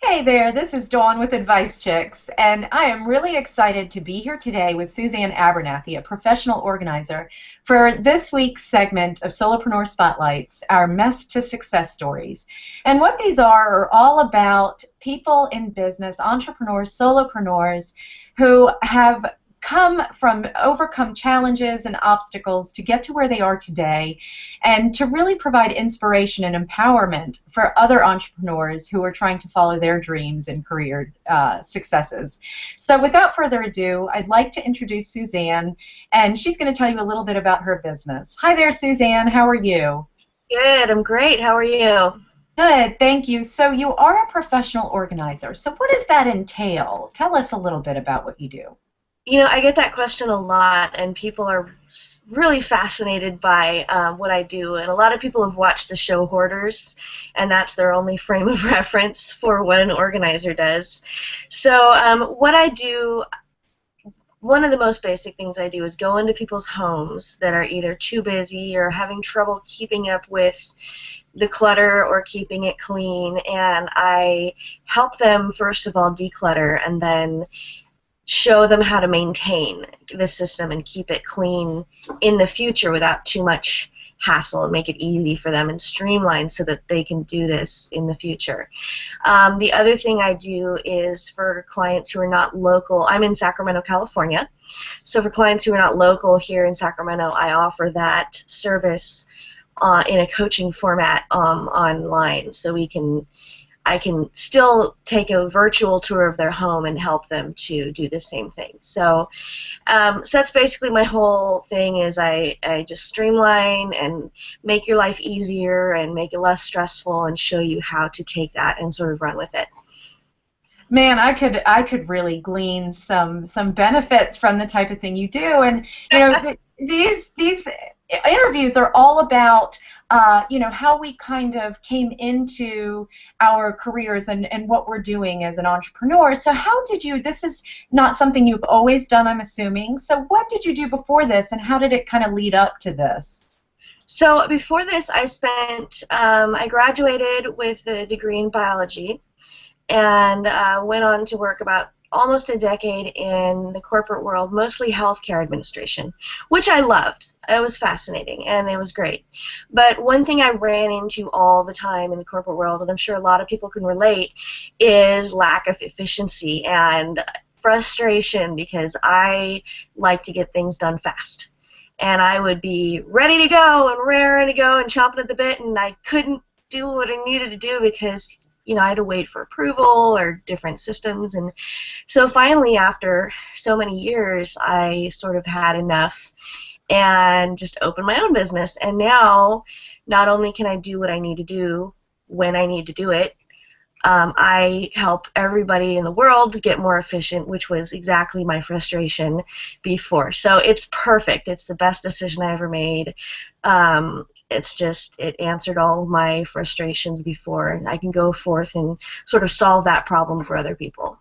Hey there, this is Dawn with Advice Chicks, and I am really excited to be here today with Suzanne Abernathy, a professional organizer, for this week's segment of Solopreneur Spotlights, our Mess to Success stories. And what these are all about people in business, entrepreneurs, solopreneurs, who have overcome challenges and obstacles to get to where they are today and to really provide inspiration and empowerment for other entrepreneurs who are trying to follow their dreams and career successes. So without further ado, I'd like to introduce Suzanne, and she's going to tell you a little bit about her business. Hi there, Suzanne. How are you? Good, I'm great. How are you? Good, thank you. So you are a professional organizer. So what does that entail? Tell us a little bit about what you do. I get that question a lot, and people are really fascinated by what I do. And a lot of people have watched the show Hoarders, and that's their only frame of reference for what an organizer does. So what I do, one of the most basic things I do is go into people's homes that are either too busy or having trouble keeping up with the clutter or keeping it clean, and I help them, first of all, declutter, and then show them how to maintain the system and keep it clean in the future without too much hassle, and make it easy for them and streamline so that they can do this in the future. The other thing I do is for clients who are not local. I'm in Sacramento, California, so for clients who are not local here in Sacramento, I offer that service in a coaching format online, so I can still take a virtual tour of their home and help them to do the same thing. So that's basically my whole thing. Is I just streamline and make your life easier and make it less stressful and show you how to take that and sort of run with it. Man, I could really glean some benefits from the type of thing you do, and these interviews are all about how we kind of came into our careers and what we're doing as an entrepreneur. So how did you? This is not something you've always done, I'm assuming. So what did you do before this, and how did it kind of lead up to this? So before this, I graduated with a degree in biology, and went on to work about almost a decade in the corporate world, mostly healthcare administration, which I loved. It was fascinating, and it was great. But one thing I ran into all the time in the corporate world, and I'm sure a lot of people can relate, is lack of efficiency and frustration, because I like to get things done fast. And I would be ready to go and raring to go and chomping at the bit, and I couldn't do what I needed to do because I had to wait for approval or different systems. And so finally, after so many years, I sort of had enough and just opened my own business. And now, not only can I do what I need to do when I need to do it, I help everybody in the world get more efficient, which was exactly my frustration before. So it's perfect. It's the best decision I ever made. It answered all of my frustrations before, and I can go forth and sort of solve that problem for other people.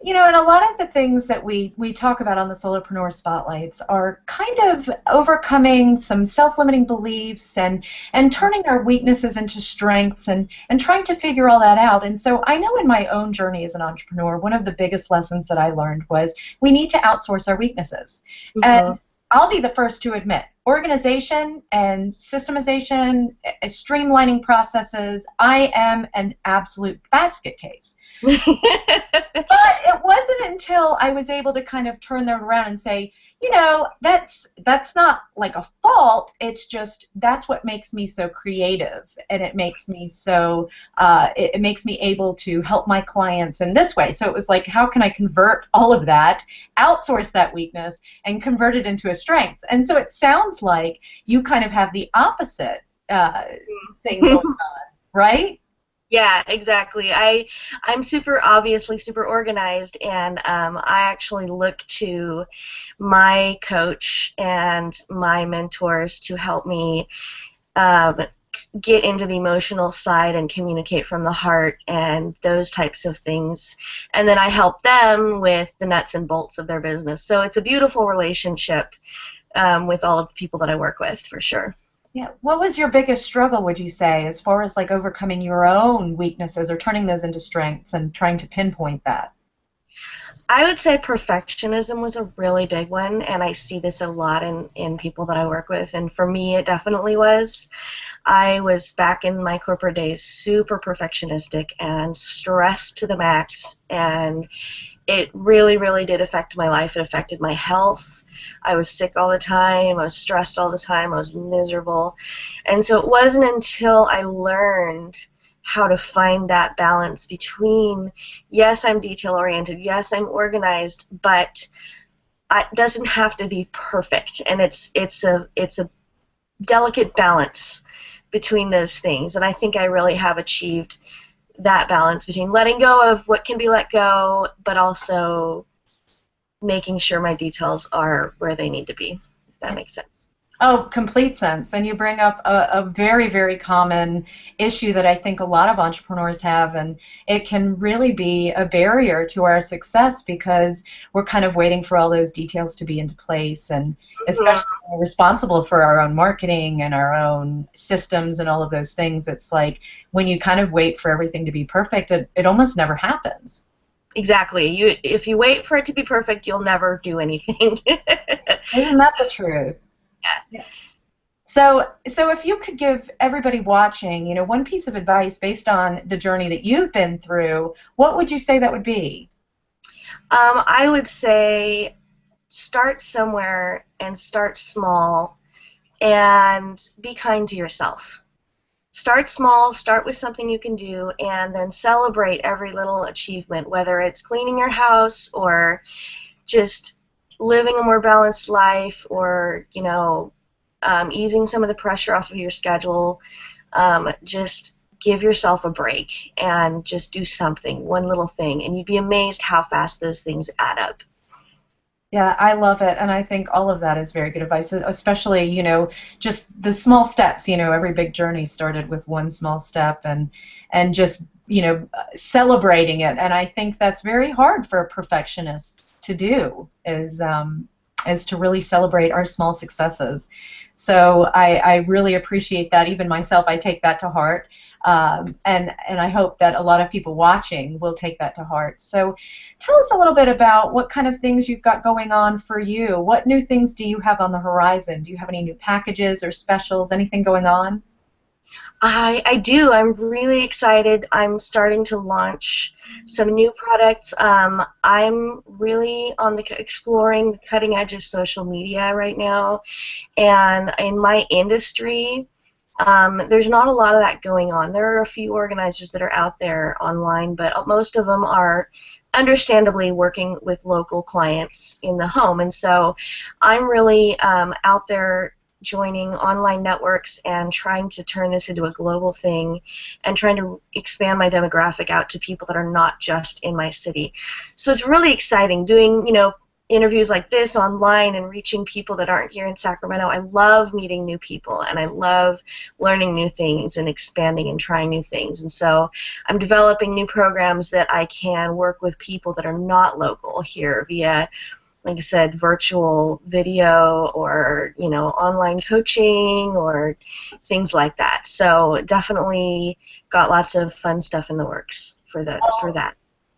And a lot of the things that we talk about on the Solopreneur Spotlights are kind of overcoming some self-limiting beliefs and turning our weaknesses into strengths and trying to figure all that out. And so I know in my own journey as an entrepreneur, one of the biggest lessons that I learned was we need to outsource our weaknesses. Mm-hmm. And I'll be the first to admit, organization and systemization, streamlining processes, I am an absolute basket case. But it wasn't until I was able to kind of turn them around and say, that's not like a fault. It's just that's what makes me so creative, and it makes me so it makes me able to help my clients in this way. So it was like, how can I convert all of that, outsource that weakness, and convert it into a strength? And so it sounds like you kind of have the opposite thing going on, right? Yeah, exactly. I'm obviously super organized, and I actually look to my coach and my mentors to help me get into the emotional side and communicate from the heart and those types of things. And then I help them with the nuts and bolts of their business. So it's a beautiful relationship with all of the people that I work with, for sure. Yeah. What was your biggest struggle, would you say, as far as like overcoming your own weaknesses or turning those into strengths and trying to pinpoint that? I would say perfectionism was a really big one, and I see this a lot in people that I work with, and for me it definitely was. I was back in my corporate days super perfectionistic and stressed to the max, and it really, really did affect my life. It affected my health. I was sick all the time. I was stressed all the time. I was miserable. And so it wasn't until I learned how to find that balance between, yes, I'm detail oriented, yes, I'm organized, but it doesn't have to be perfect. And it's a delicate balance between those things. And I think I really have achieved that balance between letting go of what can be let go, but also making sure my details are where they need to be, if that makes sense. Oh, complete sense. And you bring up a very, very common issue that I think a lot of entrepreneurs have, and it can really be a barrier to our success because we're kind of waiting for all those details to be into place, and especially Mhm. when we're responsible for our own marketing and our own systems and all of those things. It's like when you kind of wait for everything to be perfect, it almost never happens. Exactly. If you wait for it to be perfect, you'll never do anything. Isn't that the truth? Yeah. So if you could give everybody watching, one piece of advice based on the journey that you've been through, what would you say that would be? I would say start somewhere and start small and be kind to yourself. Start small, start with something you can do, and then celebrate every little achievement, whether it's cleaning your house or just living a more balanced life or, easing some of the pressure off of your schedule. Just give yourself a break and just do something, one little thing, and you'd be amazed how fast those things add up. Yeah, I love it, and I think all of that is very good advice, especially, just the small steps. Every big journey started with one small step, and just, celebrating it. And I think that's very hard for perfectionists to do, is to really celebrate our small successes. So I really appreciate that. Even myself, I take that to heart, and I hope that a lot of people watching will take that to heart. So tell us a little bit about what kind of things you've got going on for you. What new things do you have on the horizon? Do you have any new packages or specials, anything going on? I do. I'm really excited. I'm starting to launch some new products. I'm really on the exploring the cutting edge of social media right now, and in my industry, there's not a lot of that going on. There are a few organizers that are out there online, but most of them are understandably working with local clients in the home. And so I'm really out there joining online networks and trying to turn this into a global thing and trying to expand my demographic out to people that are not just in my city. So it's really exciting doing, interviews like this online and reaching people that aren't here in Sacramento. I love meeting new people and I love learning new things and expanding and trying new things. And so I'm developing new programs that I can work with people that are not local here via, like I said, virtual video or, online coaching or things like that. So definitely got lots of fun stuff in the works for that.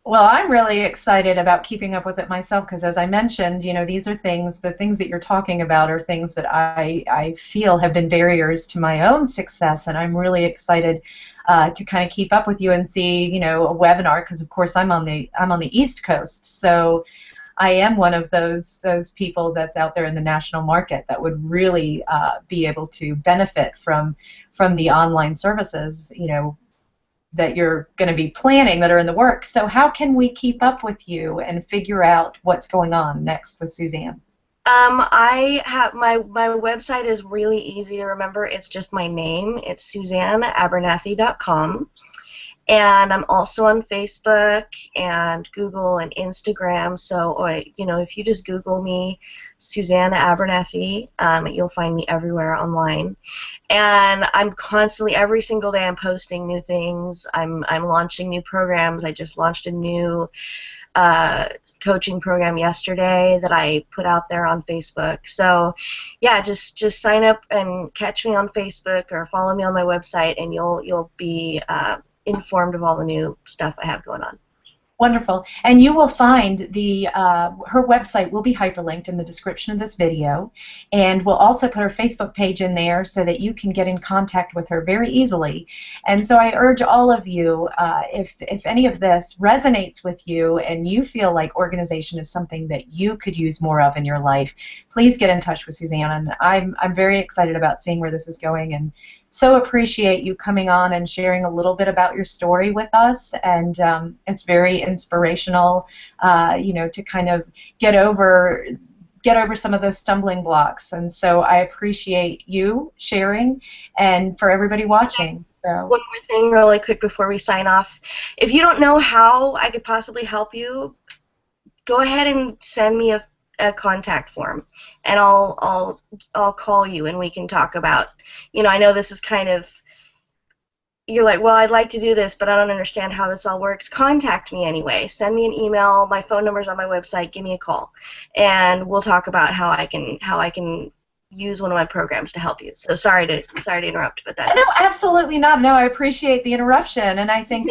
Well, I'm really excited about keeping up with it myself because, as I mentioned, these are the things that you're talking about are things that I feel have been barriers to my own success, and I'm really excited to kind of keep up with you and see, a webinar because, of course, I'm on the East Coast, so I am one of those people that's out there in the national market that would really be able to benefit from the online services, that you're going to be planning that are in the works. So how can we keep up with you and figure out what's going on next with Suzanne? I have my website is really easy to remember. It's just my name. It's SuzanneAbernathy.com. And I'm also on Facebook and Google and Instagram. So, if you just Google me, Suzanne Abernathy, you'll find me everywhere online. And I'm constantly, every single day, I'm posting new things. I'm launching new programs. I just launched a new coaching program yesterday that I put out there on Facebook. So yeah, just sign up and catch me on Facebook or follow me on my website, and you'll be informed of all the new stuff I have going on. Wonderful. And you will find her website will be hyperlinked in the description of this video, and we'll also put her Facebook page in there so that you can get in contact with her very easily. And so I urge all of you, if any of this resonates with you and you feel like organization is something that you could use more of in your life, please get in touch with Suzanne. And I'm very excited about seeing where this is going, and so appreciate you coming on and sharing a little bit about your story with us. And it's very inspirational, to kind of get over some of those stumbling blocks. And so I appreciate you sharing, and for everybody watching. So. One more thing really quick before we sign off. If you don't know how I could possibly help you, go ahead and send me a contact form, and I'll call you and we can talk about, I know this is kind of, you're like, well, I'd like to do this, but I don't understand how this all works. Contact me anyway. Send me an email. My phone number's on my website. Give me a call, and we'll talk about how I can use one of my programs to help you. So sorry to interrupt, but that's... No, absolutely not. No, I appreciate the interruption, and I think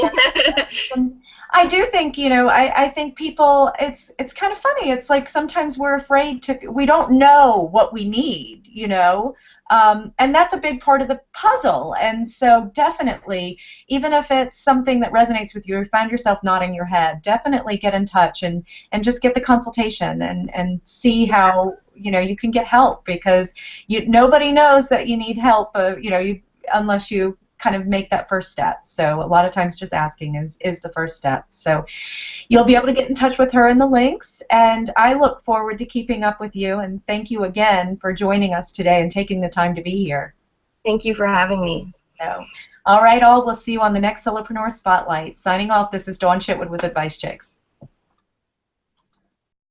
I do think, I think people, it's kind of funny. It's like sometimes we're afraid we don't know what we need, and that's a big part of the puzzle. And so definitely, even if it's something that resonates with you or find yourself nodding your head, definitely get in touch and just get the consultation and see how, you can get help, because nobody knows that you need help, unless you kind of make that first step. So a lot of times just asking is the first step. So you'll be able to get in touch with her in the links, and I look forward to keeping up with you, and thank you again for joining us today and taking the time to be here. Thank you for having me. So, all right, all, we'll see you on the next Solopreneur Spotlight. Signing off, this is Dawn Chitwood with Advice Chicks.